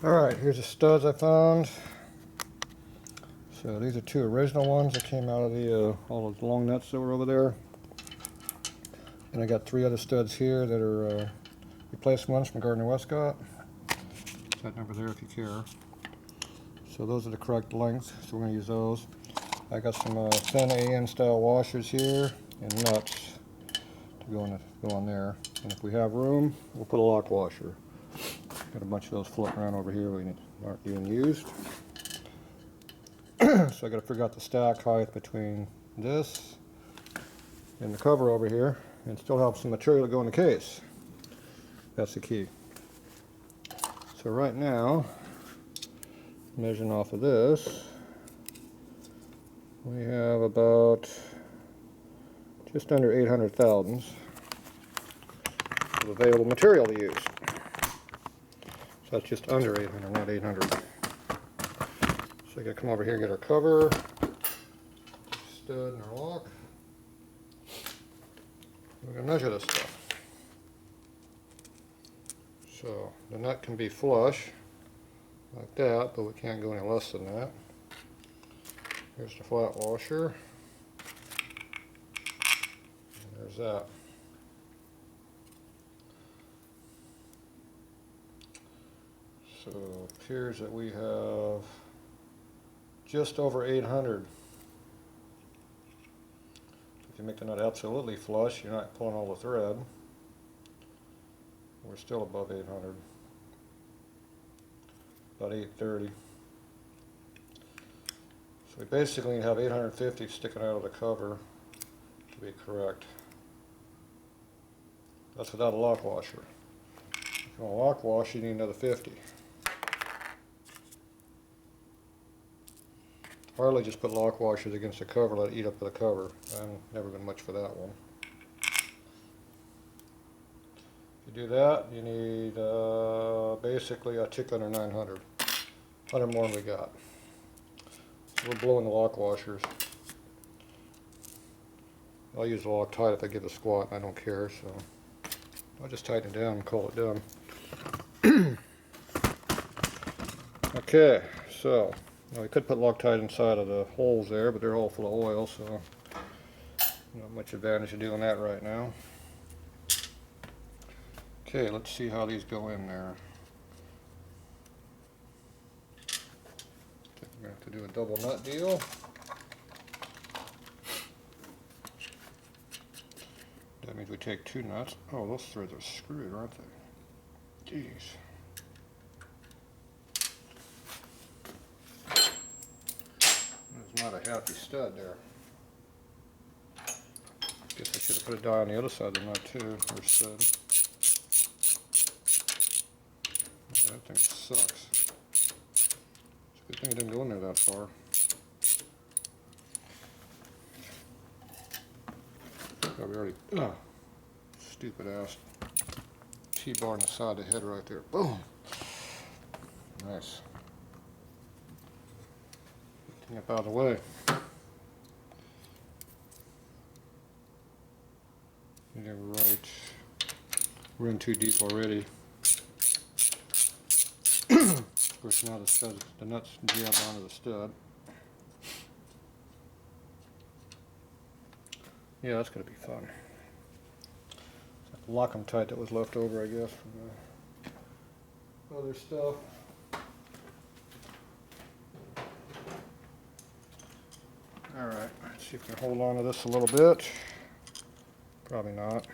Alright, here's the studs I found. So these are two original ones that came out of the all those long nuts that were over there. And I got three other studs here that are replacement ones from Gardner Westcott. That number there if you care. So those are the correct lengths, so we're going to use those. I got some thin AN style washers here and nuts to go on there. And if we have room, we'll put a lock washer. Got a bunch of those floating around over here that aren't being used. So I got to figure out the stack height between this and the cover over here, and still have some material to go in the case. That's the key. So right now, measuring off of this, we have about just under 800 thousandths of available material to use. So that's just under 800, not 800. So I gotta come over here and get our cover, stud and our lock. We're gonna measure this stuff. So the nut can be flush like that, but we can't go any less than that. Here's the flat washer. And there's that. So it appears that we have just over 800. If you make the nut absolutely flush, you're not pulling all the thread. We're still above 800. About 830. So we basically have 850 sticking out of the cover to be correct. That's without a lock washer. If you want a lock wash, you need another 50. Harley just put lock washers against the cover, let it eat up the cover. I've never been much for that one. If you do that, you need basically a tick under 900. 100 more than we got. So we're blowing the lock washers. I'll use the Loctite if I give a squat, I don't care, so I'll just tighten it down and call it done. Okay, so now we could put Loctite inside of the holes there, but they're all full of oil, so not much advantage of doing that right now. Okay, let's see how these go in there. I think we're going to have to do a double nut deal. That means we take two nuts. Oh, those threads are screwed, aren't they? Jeez. There's not a happy stud there. Guess I should have put a die on the other side of the nut too, or stud. Yeah, that thing sucks. It's a good thing it didn't go in there that far. Probably already, stupid ass T-bar on the side of the head right there. Boom! Nice. Get up out of the way. Yeah, right. We're in too deep already. Of course, now the nuts jab onto the stud. Yeah, that's going to be fun. Lock them tight that was left over, I guess, from the other stuff. Alright, let's see if we can hold on to this a little bit. Probably not.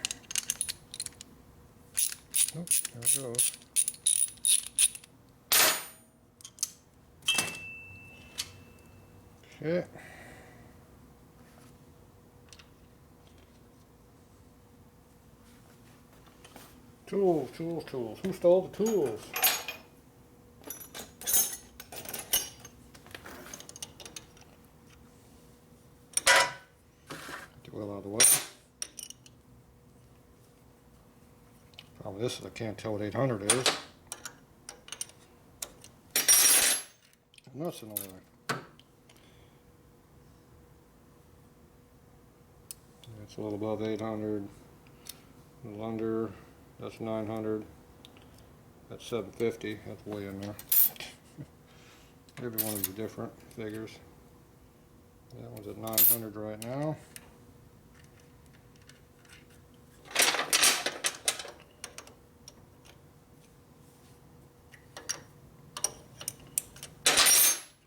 Nope, there it goes. Okay. Tools, tools, tools. Who stole the tools? Get the wheel out of the way. Problem with this is I can't tell what 800 is. Nuts in the way. It's a little above 800, a little under, that's 900, That's 750. That's way in there. Every one of these are different figures. That one's at 900 right now.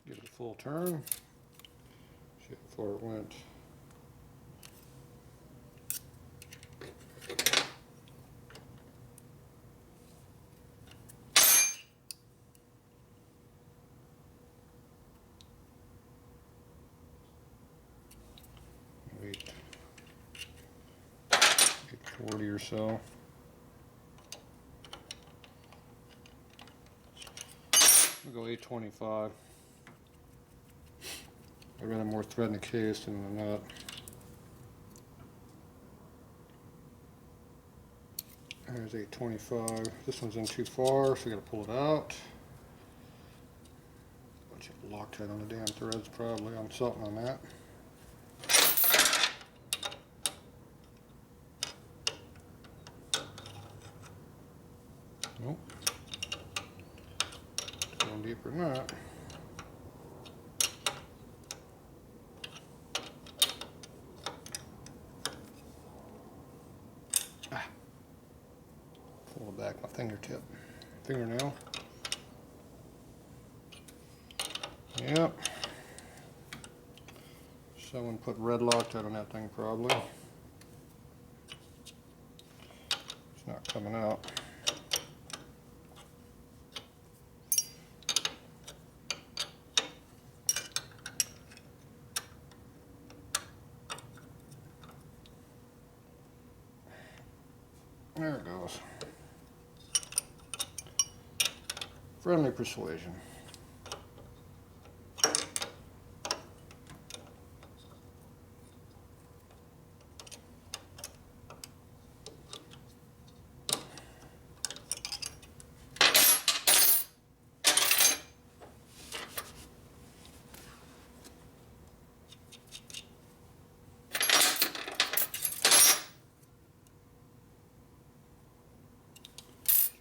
Give it a full turn. See how far it went. Wait. 840 or so. We'll go 825. I ran more thread in the case than the nut. There's 825. This one's in too far, so we gotta pull it out. Bunch of Loctite on the damn threads, probably. I'm something on that. Nope. Going deeper than that. Pull it back my fingernail. Yep. Someone put red Loctite on that thing probably. It's not coming out. There it goes. Friendly persuasion.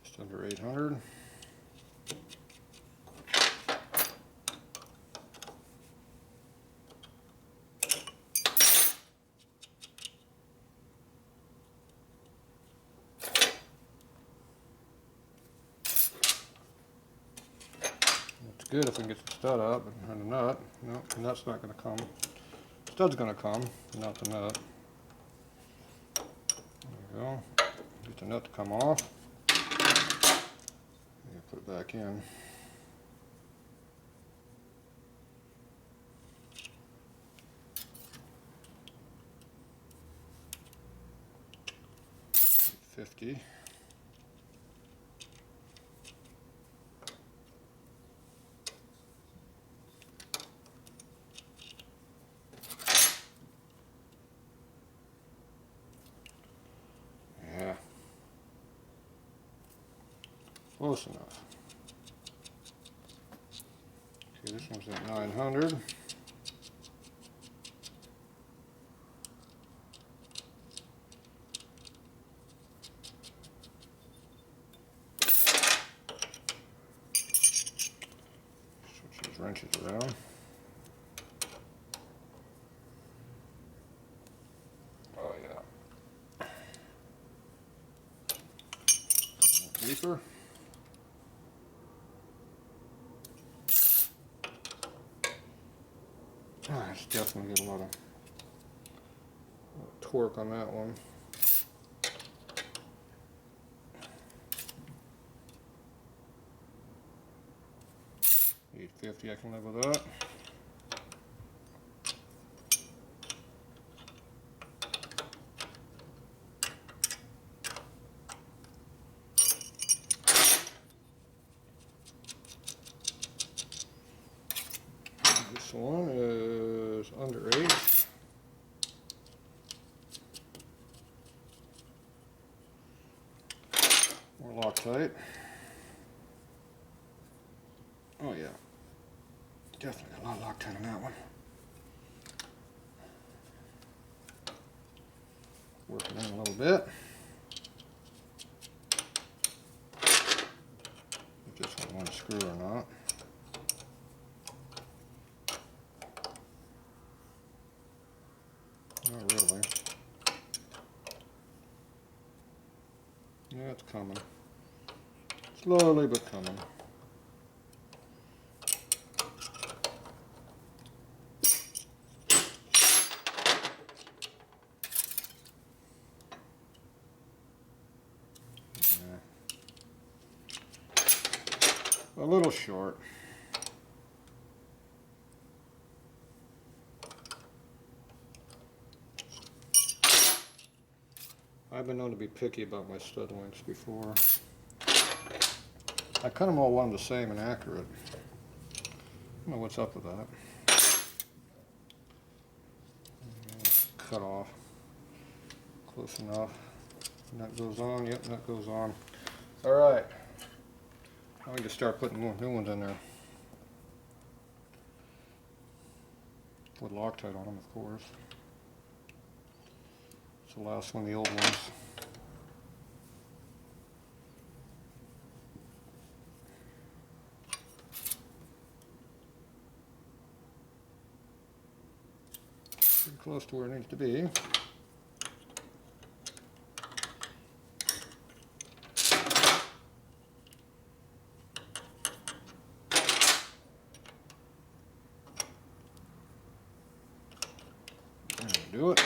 Just under 800. It's good if we can get the stud up and the nut. No, the nut's not going to come. Stud's going to come, not the nut. There we go. Get the nut to come off. Put it back in. $50. Yeah. Close enough. Okay, this one's at 900. Switch these wrenches around. Oh yeah. Deeper. It's definitely getting a lot of torque on that one. $850, I can live with that. This one is under 8. More Loctite. Oh yeah, definitely a lot of Loctite on that one. Working in a little bit. unscrew or not. Not really. Yeah, it's coming. Slowly but coming. A little short. I've been known to be picky about my stud lengths before. I cut them all one the same and accurate. I don't know what's up with that. Cut off. Close enough. Nut goes on. Yep, nut goes on. Alright. Now we can start putting more new ones in there. With Loctite on them, of course. It's the last one, the old ones. Pretty close to where it needs to be. Do it.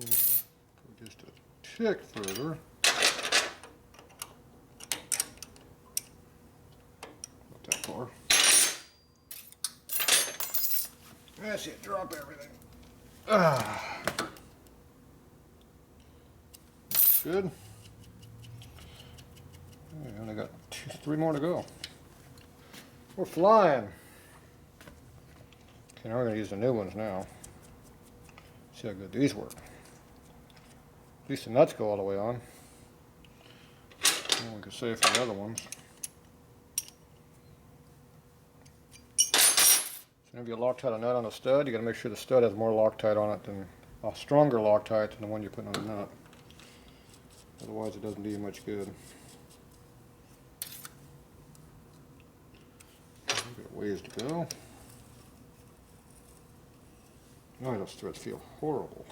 Go just a tick further. Not that far. That's it. Drop everything. Good. I only got 3 more to go. We're flying. Okay, now we're going to use the new ones now. See how good these work. At least the nuts go all the way on. And we can save for the other ones. So whenever you Loctite a nut on a stud, you got to make sure the stud has more Loctite on it than a stronger Loctite than the one you're putting on the nut. Otherwise, it doesn't do you much good. Ways to go. Oh, those threads feel horrible.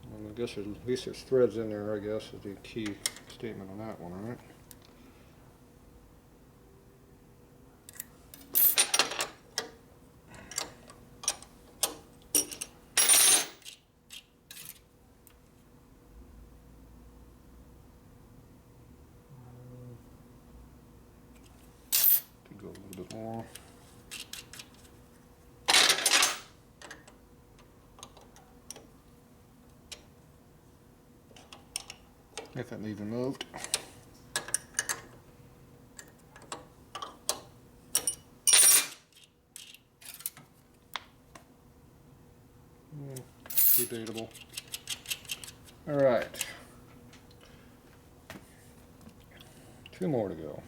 Well, I guess at least there's threads in there, I guess, is the key statement on that one, right? Go a little bit more. If it even moved. Debatable. All right. 2 more to go.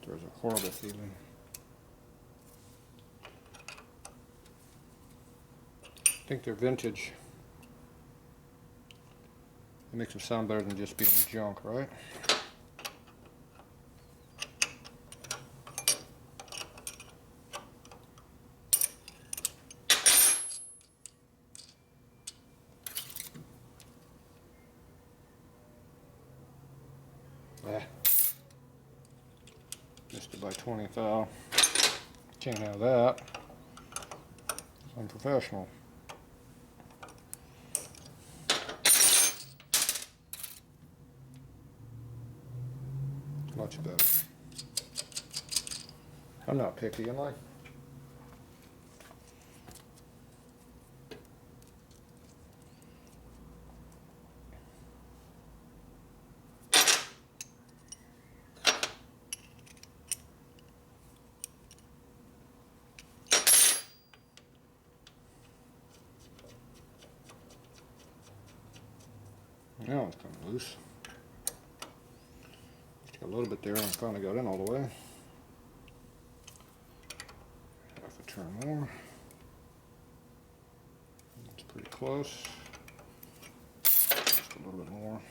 There's a horrible feeling. I think they're vintage. It makes them sound better than just being junk, right? Missed it by 20 thou. Can't have that. It's unprofessional. Much better. I'm not picky, am I? Now it's kind of loose. Just got a little bit there and finally got in all the way. Half a turn more. It's pretty close. Just a little bit more.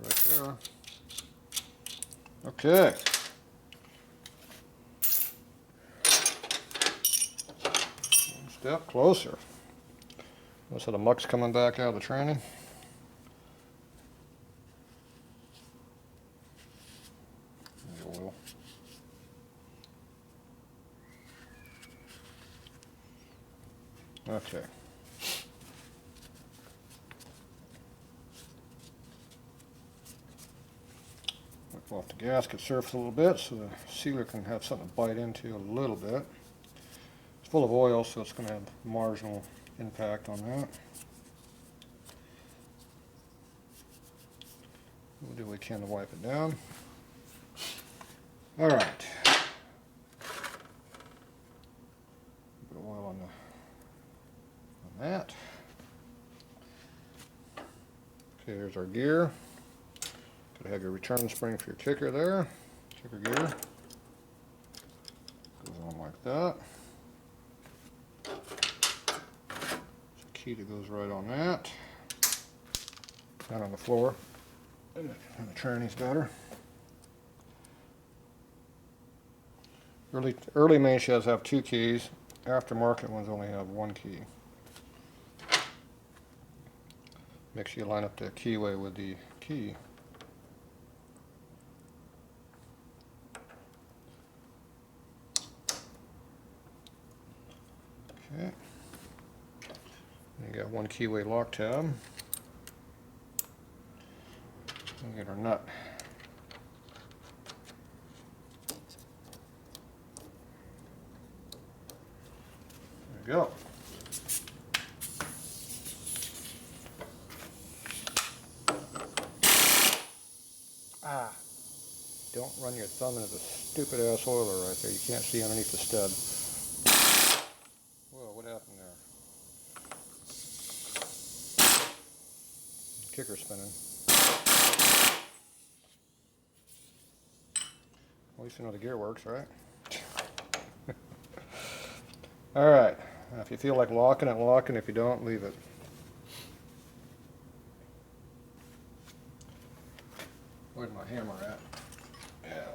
Right there. Okay. Step closer. Notice how the muck's coming back out of the training. The oil. Okay. Wipe off the gasket surface a little bit so the sealer can have something to bite into a little bit. It's full of oil, so it's going to have marginal impact on that. We'll do what we can to wipe it down. All right. A bit of oil on that. Okay, there's our gear. Gotta have your return spring for your kicker there. Kicker gear. Goes on like that. There's a key that goes right on that. Not on the floor. And the training's better. Early main sheds have 2 keys. Aftermarket ones only have 1 key. Make sure you line up the keyway with the key. Okay. You got 1 keyway lock tab. We'll get our nut. There we go. Ah, don't run your thumb into the stupid ass oiler right there. You can't see underneath the stud. Whoa, what happened there? Kicker spinning. At least you know the gear works, right? Alright, if you feel like locking it, lock it. If you don't, leave it. Where's my hammer at? Yeah,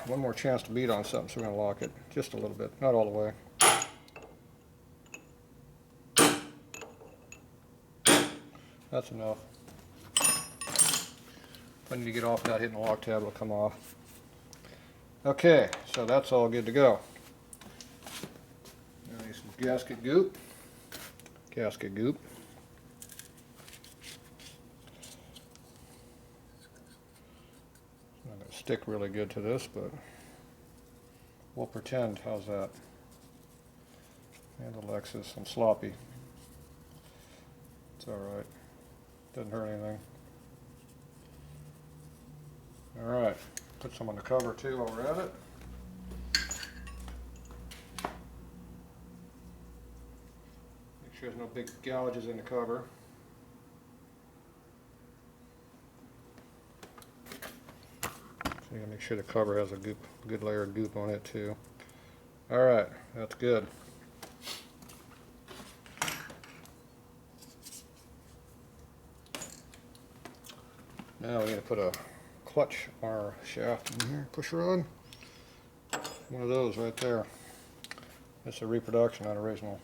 one more chance to beat on something, so we're going to lock it just a little bit, not all the way. That's enough. If I need to get off without hitting the lock tab, it'll come off. Okay, so that's all good to go. Now I need some gasket goop. Gasket goop. It's not going to stick really good to this, but we'll pretend. How's that? And Alexis, I'm sloppy. It's alright. Doesn't hurt anything. Alright. Put some on the cover too while we're at it. Make sure there's no big gouges in the cover. So you gotta make sure the cover has a good layer of goop on it too. Alright, that's good. Now we need to put a clutch our shaft in here, push rod. One of those right there. It's a reproduction, not original.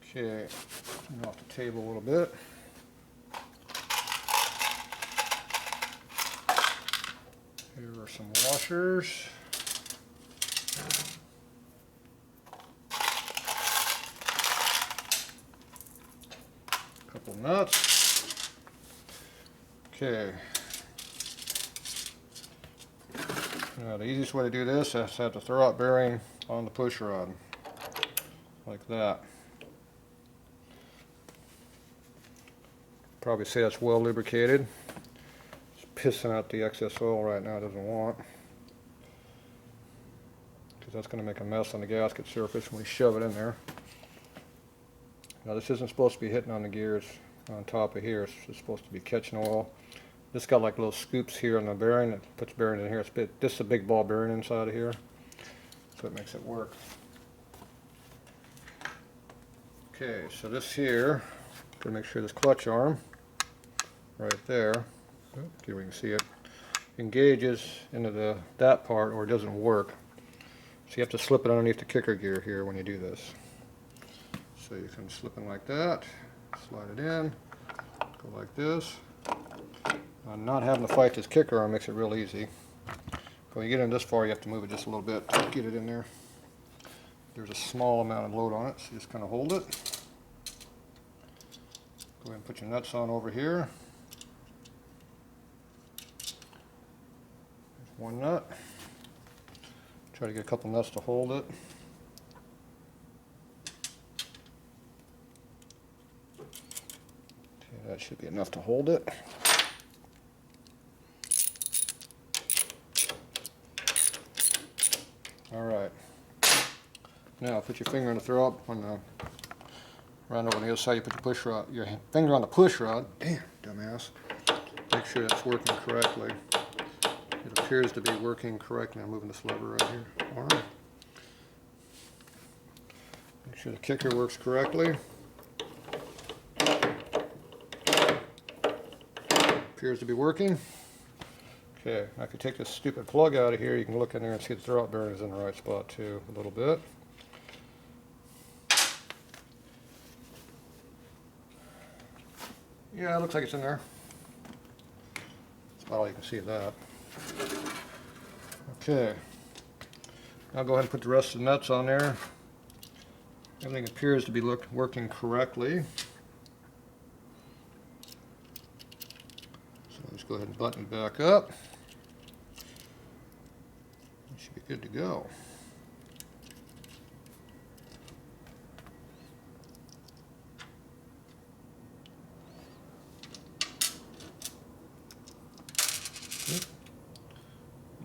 Okay, turn off the table a little bit. Here are some washers. couple nuts. Okay. Now the easiest way to do this is to have the throwout bearing on the push rod, like that. Probably say that's well lubricated. It's pissing out the excess oil right now. It doesn't want, because that's going to make a mess on the gasket surface when we shove it in there. Now this isn't supposed to be hitting on the gears on top of here. It's just supposed to be catching oil. This got like little scoops here on the bearing that puts bearing in here. This is a big ball bearing inside of here, so it makes it work. Okay, so this here, gonna make sure this clutch arm right there, here we can see it, engages into that part or it doesn't work. So you have to slip it underneath the kicker gear here when you do this. So you can slip in like that, slide it in, go like this. Not having to fight this kicker arm makes it real easy. When you get in this far, you have to move it just a little bit to get it in there. There's a small amount of load on it, so you just kind of hold it. Go ahead and put your nuts on over here. There's one nut. Try to get a couple nuts to hold it. Okay, that should be enough to hold it. Alright, now put your finger on the throwout round over on the other side. You put your finger on the push rod. Damn, dumbass. Make sure that's working correctly. It appears to be working correctly. I'm moving this lever right here. Alright. Make sure the kicker works correctly. Appears to be working. Okay, now if you take this stupid plug out of here, you can look in there and see the throwout bearing is in the right spot too, a little bit. Yeah, it looks like it's in there. That's about all you can see of that. Okay, now go ahead and put the rest of the nuts on there. Everything appears to be working correctly. So let's go ahead and button it back up. Should be good to go.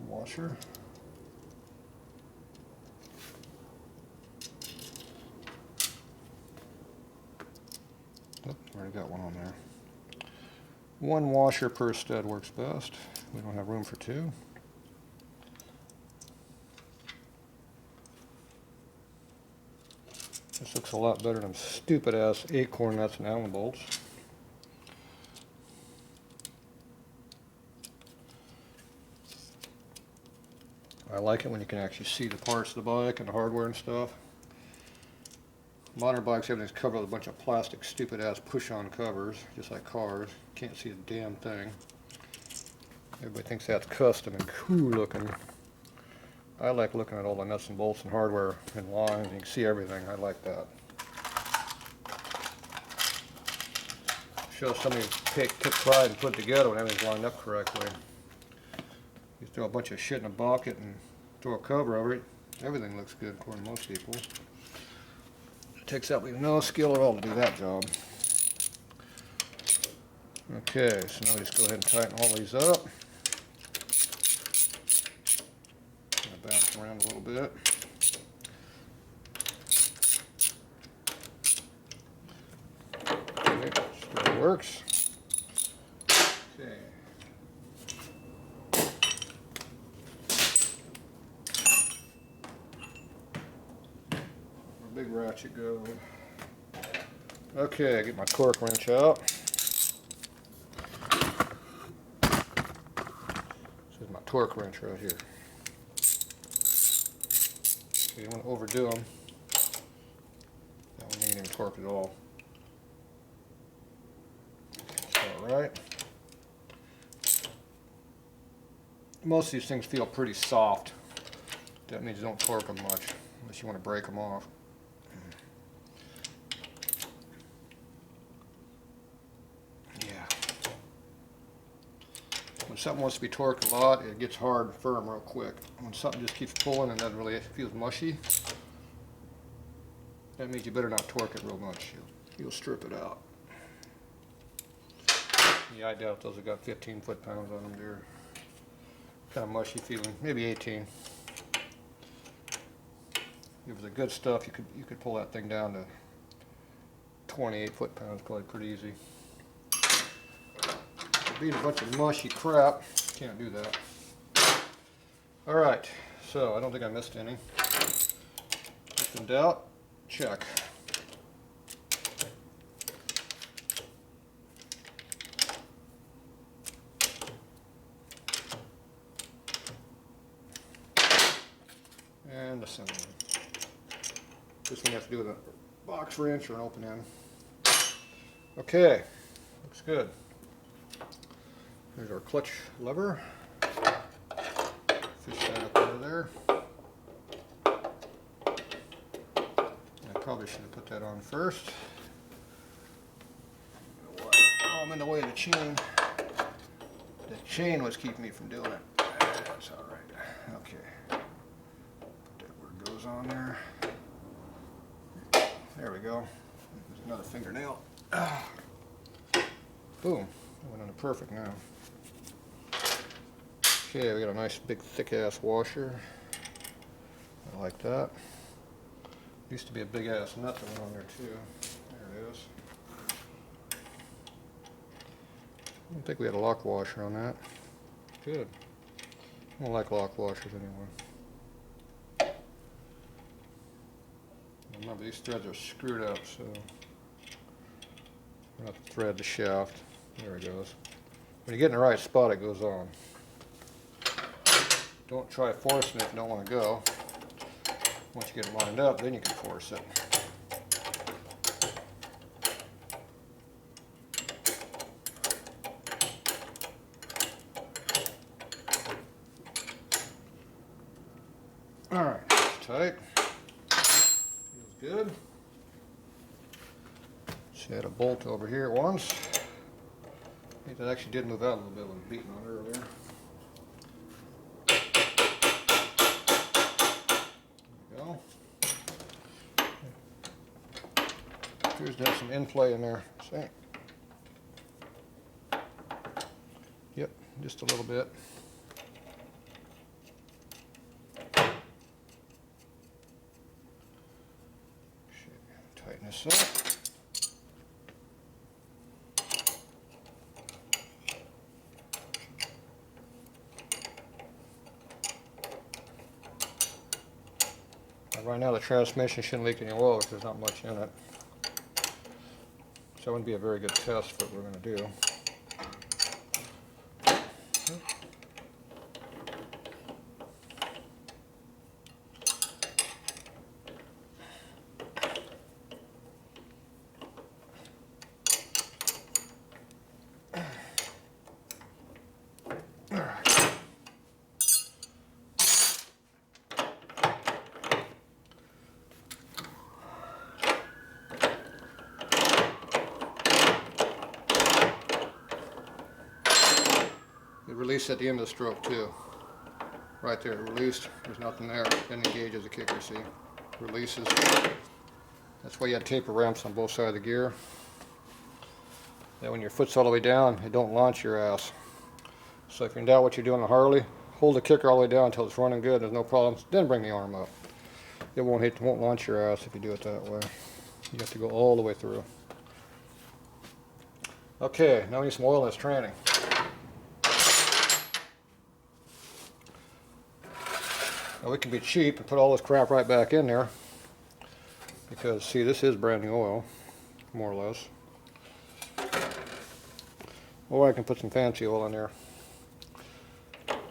Washer. Oh, already got one on there. One washer per stud works best. We don't have room for two. This looks a lot better than stupid ass acorn nuts and Allen bolts. I like it when you can actually see the parts of the bike and the hardware and stuff. Modern bikes, everything's covered with a bunch of plastic stupid ass push-on covers, just like cars. Can't see a damn thing. Everybody thinks that's custom and cool looking. I like looking at all the nuts and bolts and hardware in line. You can see everything. I like that. Shows somebody took pride and put it together when everything's lined up correctly. You throw a bunch of shit in a bucket and throw a cover over it, everything looks good according to most people. It takes absolutely no skill at all to do that job. Okay, so now just go ahead and tighten all these up. Bounce around a little bit. Okay, still works. Okay. Where big ratchet go? Okay, get my torque wrench out. This is my torque wrench right here. You don't want to overdo them. That one ain't even torqued at all. That's alright. Most of these things feel pretty soft. That means you don't torque them much, unless you want to break them off. Yeah. When something wants to be torqued a lot, it gets hard and firm real quick. When something just keeps pulling and doesn't really feels mushy, that means you better not torque it real much. You'll strip it out. Yeah, I doubt those have got 15 foot-pounds on them. They're kind of mushy feeling, maybe 18. If it was the good stuff, you could pull that thing down to 28 foot-pounds, probably pretty easy. Being a bunch of mushy crap, can't do that. All right, so I don't think I missed any. If in doubt, check. And the center one. This one you have to do with a box wrench or an open end. Okay, looks good. There's our clutch lever. Fish that up over there. I probably should have put that on first. Oh, I'm in the way of the chain. The chain was keeping me from doing it. That's all right. Okay. Put that where it goes on there. There we go. There's another fingernail. Boom. That went on perfect now. Okay, we got a nice big thick ass washer. I like that. Used to be a big ass nut that went on there too. There it is. I don't think we had a lock washer on that. Good. I don't like lock washers anymore. Remember, these threads are screwed up, so we're going to thread the shaft. There it goes. When you get in the right spot, it goes on. Don't try forcing it if you don't want to go. Once you get it lined up, then you can force it. All right, it's tight. Feels good. Just had a bolt over here at once. I think that actually did move out a little bit when beating on it earlier. Appears to have some in-play in there. See? Yep, just a little bit. Tighten this up. Right now the transmission shouldn't leak any oil because there's not much in it. So that wouldn't be a very good test for what we're going to do. Release at the end of the stroke too. Right there, released. There's nothing there. Then engages the kicker, see? Releases. That's why you had taper ramps on both sides of the gear. Then when your foot's all the way down, it don't launch your ass. So if you're in doubt what you're doing on Harley, hold the kicker all the way down until it's running good, there's no problems, then bring the arm up. It won't launch your ass if you do it that way. You have to go all the way through. Okay, now we need some oil in this tranny. Now we can be cheap and put all this crap right back in there because, see, this is brand new oil, more or less. Or I can put some fancy oil in there.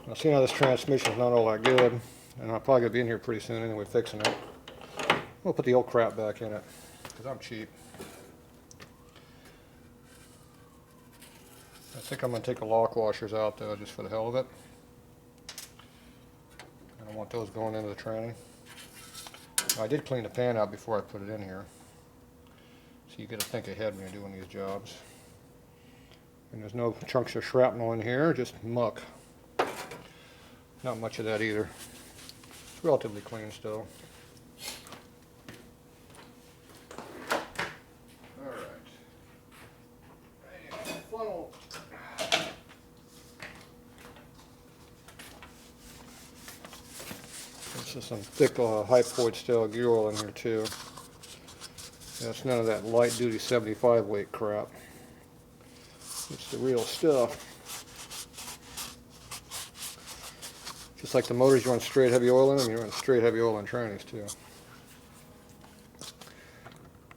Now, see how this transmission's not all that good, and I'm probably going to be in here pretty soon anyway fixing it. We'll put the old crap back in it because I'm cheap. I think I'm going to take the lock washers out though, just for the hell of it. I don't want those going into the tranny. I did clean the pan out before I put it in here. So you got to think ahead when you're doing these jobs. And there's no chunks of shrapnel in here, just muck. Not much of that either. It's relatively clean still. Alright. Funnel. This is some thick hypoid style gear oil in here too. That's none of that light duty 75 weight crap. It's the real stuff. Just like the motors, you run straight heavy oil in them, you run straight heavy oil in trannies too.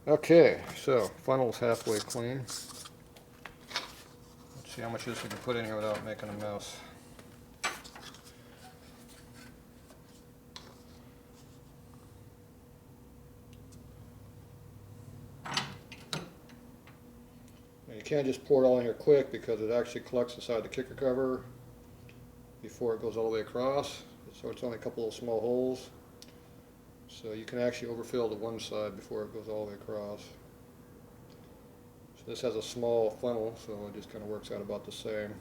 Okay, so funnel's halfway clean. Let's see how much of this we can put in here without making a mess. You can't just pour it all in here quick because it actually collects inside the kicker cover before it goes all the way across. So it's only a couple of small holes. So you can actually overfill the one side before it goes all the way across. So this has a small funnel, so it just kind of works out about the same.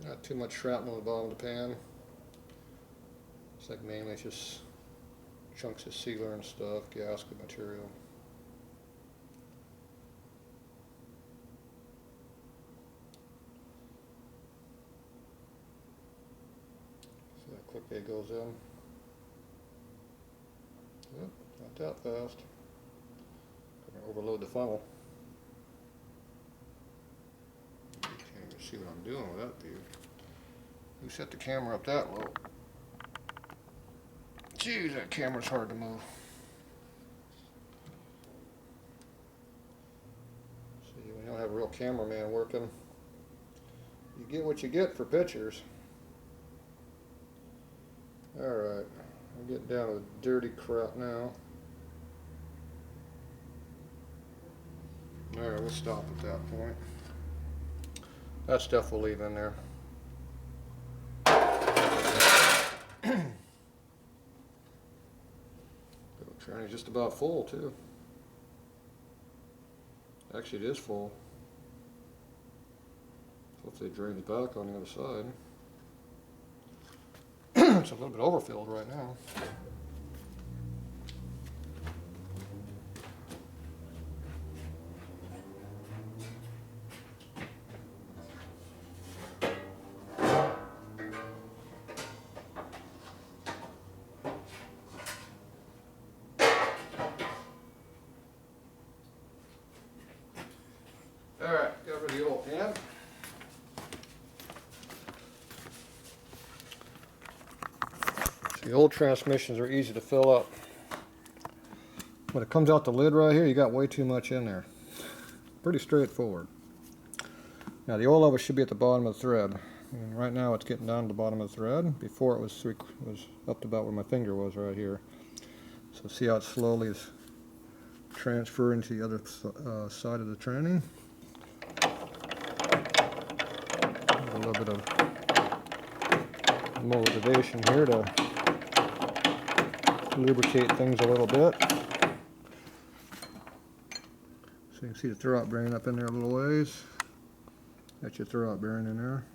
Not too much shrapnel at the bottom of the pan. It's like mainly just chunks of sealer and stuff, gasket material. See how quickly it goes in. Yep, not that fast. Gonna overload the funnel. Can't even see what I'm doing with that view. Who set the camera up that low? Geez, that camera's hard to move. See, when you don't have a real cameraman working, you get what you get for pictures. Alright, I'm getting down to the dirty crap now. Alright, we'll stop at that point. That stuff we'll leave in there. Tranny's just about full too. Actually, it is full. Hopefully it drains back on the other side. It's a little bit overfilled right now. Alright, got rid of the old pan. So the old transmissions are easy to fill up. When it comes out the lid right here, you got way too much in there. Pretty straightforward. Now the oil level should be at the bottom of the thread. And right now it's getting down to the bottom of the thread. Before it was up to about where my finger was right here. So see how it slowly is transferring to the other side of the tranny. A little bit of motivation here to lubricate things a little bit. So you can see the throwout bearing up in there a little ways. That's your throwout bearing in there.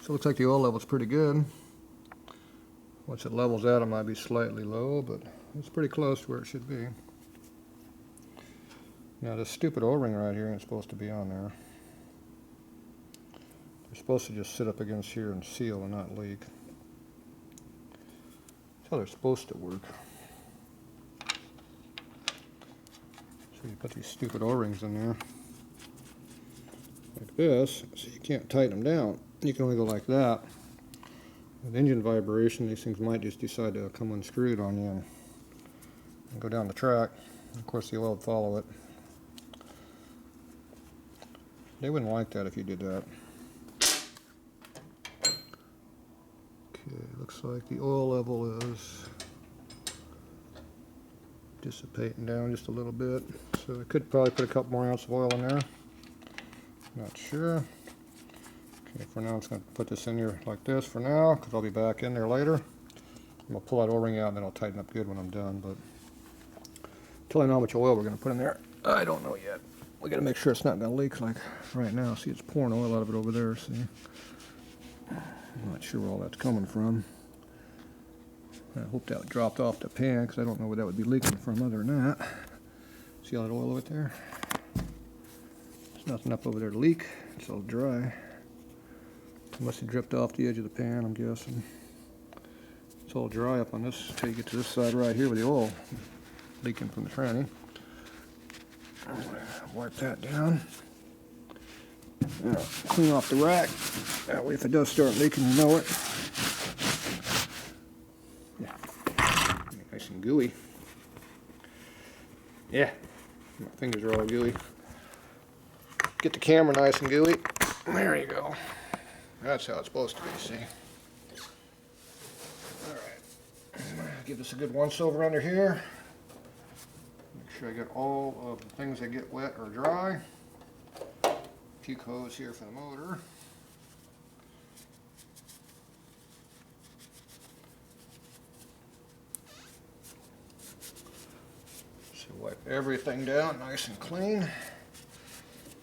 So it looks like the oil level's pretty good. Once it levels out, it might be slightly low, but it's pretty close to where it should be. Now this stupid O-ring right here ain't supposed to be on there. They're supposed to just sit up against here and seal and not leak. That's how they're supposed to work. So you put these stupid O-rings in there like this, so you can't tighten them down. You can only go like that. With engine vibration, these things might just decide to come unscrewed on you and go down the track. Of course, the oil would follow it. They wouldn't like that if you did that. Okay, looks like the oil level is dissipating down just a little bit. So I could probably put a couple more ounces of oil in there. Not sure. Okay, for now I'm just going to put this in here like this for now, because I'll be back in there later. I'm going to pull that O-ring out and then I'll tighten up good when I'm done. But until I know how much oil we're going to put in there, I don't know yet. We got to make sure it's not going to leak like right now. See, it's pouring oil out of it over there. See, I'm not sure where all that's coming from. I hope that dropped off the pan, because I don't know where that would be leaking from other than that. See all that oil over there? There's nothing up over there to leak. It's all dry. It must have dripped off the edge of the pan, I'm guessing. It's all dry up on this until you get to this side right here with the oil leaking from the tranny. I'm going to wipe that down. Now, clean off the rack. That way if it does start leaking, you know it. Yeah. Nice and gooey. Yeah. My fingers are all gooey. Get the camera nice and gooey. There you go. That's how it's supposed to be, see? Alright. Give this a good once over under here. Make sure I get all of the things that get wet or dry. Puke hose here for the motor. So wipe everything down nice and clean.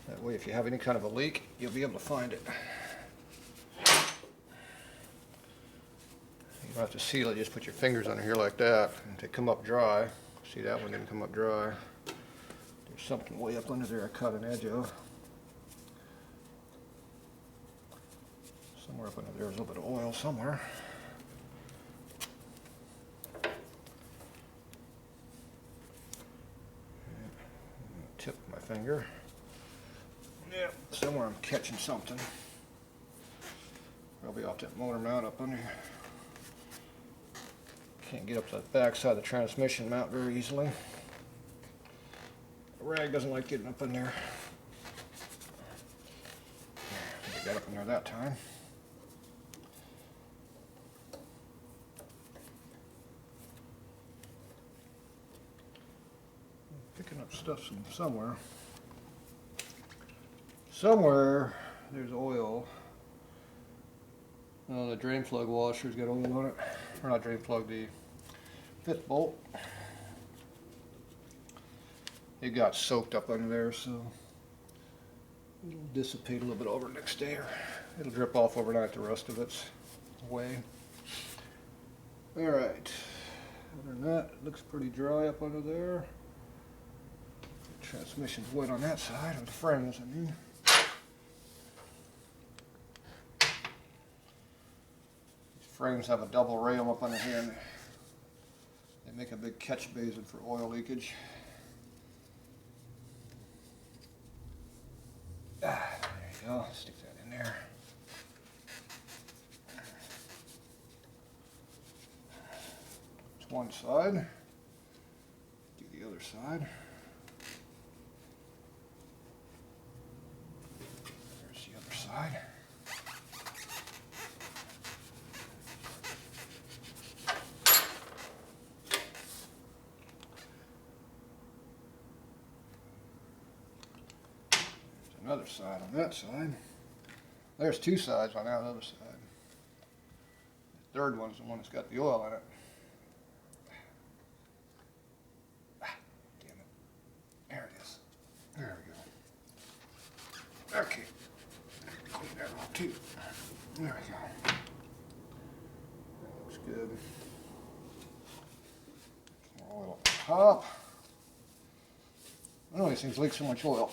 That way if you have any kind of a leak, you'll be able to find it. You don't have to seal it, just put your fingers under here like that and they come up dry. See, that one didn't come up dry. There's something way up under there I cut an edge of. Somewhere up under there is a little bit of oil somewhere. Tip my finger. Yeah, somewhere I'm catching something. Probably off that motor mount up under here. Can't get up to the back side of the transmission mount very easily. The rag doesn't like getting up in there. I got up in there that time. Picking up stuff from somewhere. Somewhere there's oil. The drain plug washer's got oil on it. Or not drain plug, the fifth bolt. It got soaked up under there, so it'll dissipate a little bit over next day, or it'll drip off overnight the rest of its way. Alright, other than that, it looks pretty dry up under there. The transmission's wet on that side, or the frames, I mean. Frames have a double rail up under here, and they make a big catch basin for oil leakage. There you go, stick that in there. It's one side. Do the other side. There's the other side. Another side on that side. There's two sides on that other side. The third one's the one that's got the oil in it. Damn it. There it is. There we go. Okay. Clean that off too. There we go. That looks good. More oil on the top. I don't know these things leak so much oil.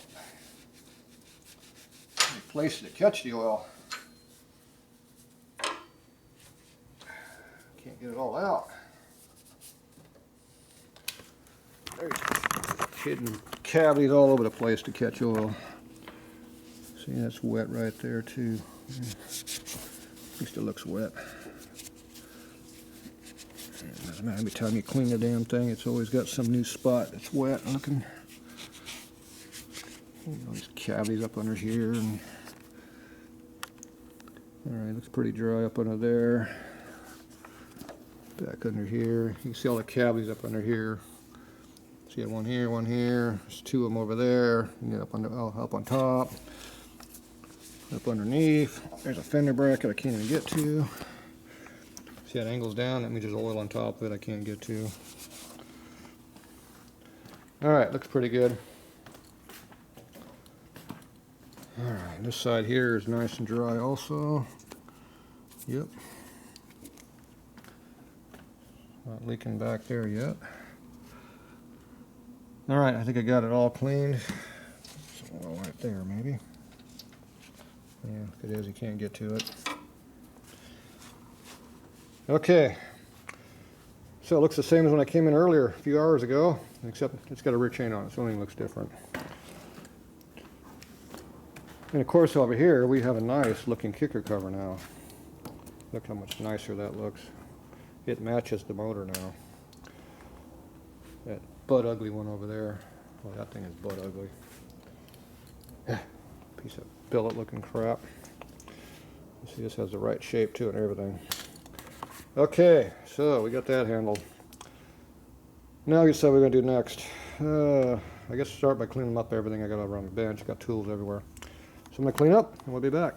Place to catch the oil. Can't get it all out. There's hidden cavities all over the place to catch oil. See, that's wet right there too. At least it looks wet. It doesn't matter every time you clean the damn thing, it's always got some new spot that's wet looking. All these cavities up under here. And alright, looks pretty dry up under there. back under here. You can see all the cavities up under here. So you have one here, one here. There's two of them over there. You get up under, up on top, up underneath. There's a fender bracket I can't even get to. See that angle's down? That means there's oil on top of it I can't get to. All right, looks pretty good. All right, this side here is nice and dry also. Yep. Not leaking back there yet. All right, I think I got it all cleaned. Some oil right there, maybe. Yeah, if it is, you can't get to it. Okay. So it looks the same as when I came in earlier, a few hours ago, except it's got a rear chain on it, so everything looks different. And of course over here we have a nice looking kicker cover now. Look how much nicer that looks. It matches the motor now. That butt ugly one over there, well, that thing is butt ugly. Piece of billet looking crap. You see, this has the right shape to it and everything. Okay, so we got that handled. Now I guess what we're going to do next. I guess start by cleaning up everything I got over on the bench. Got tools everywhere. So I'm going to clean up and we'll be back.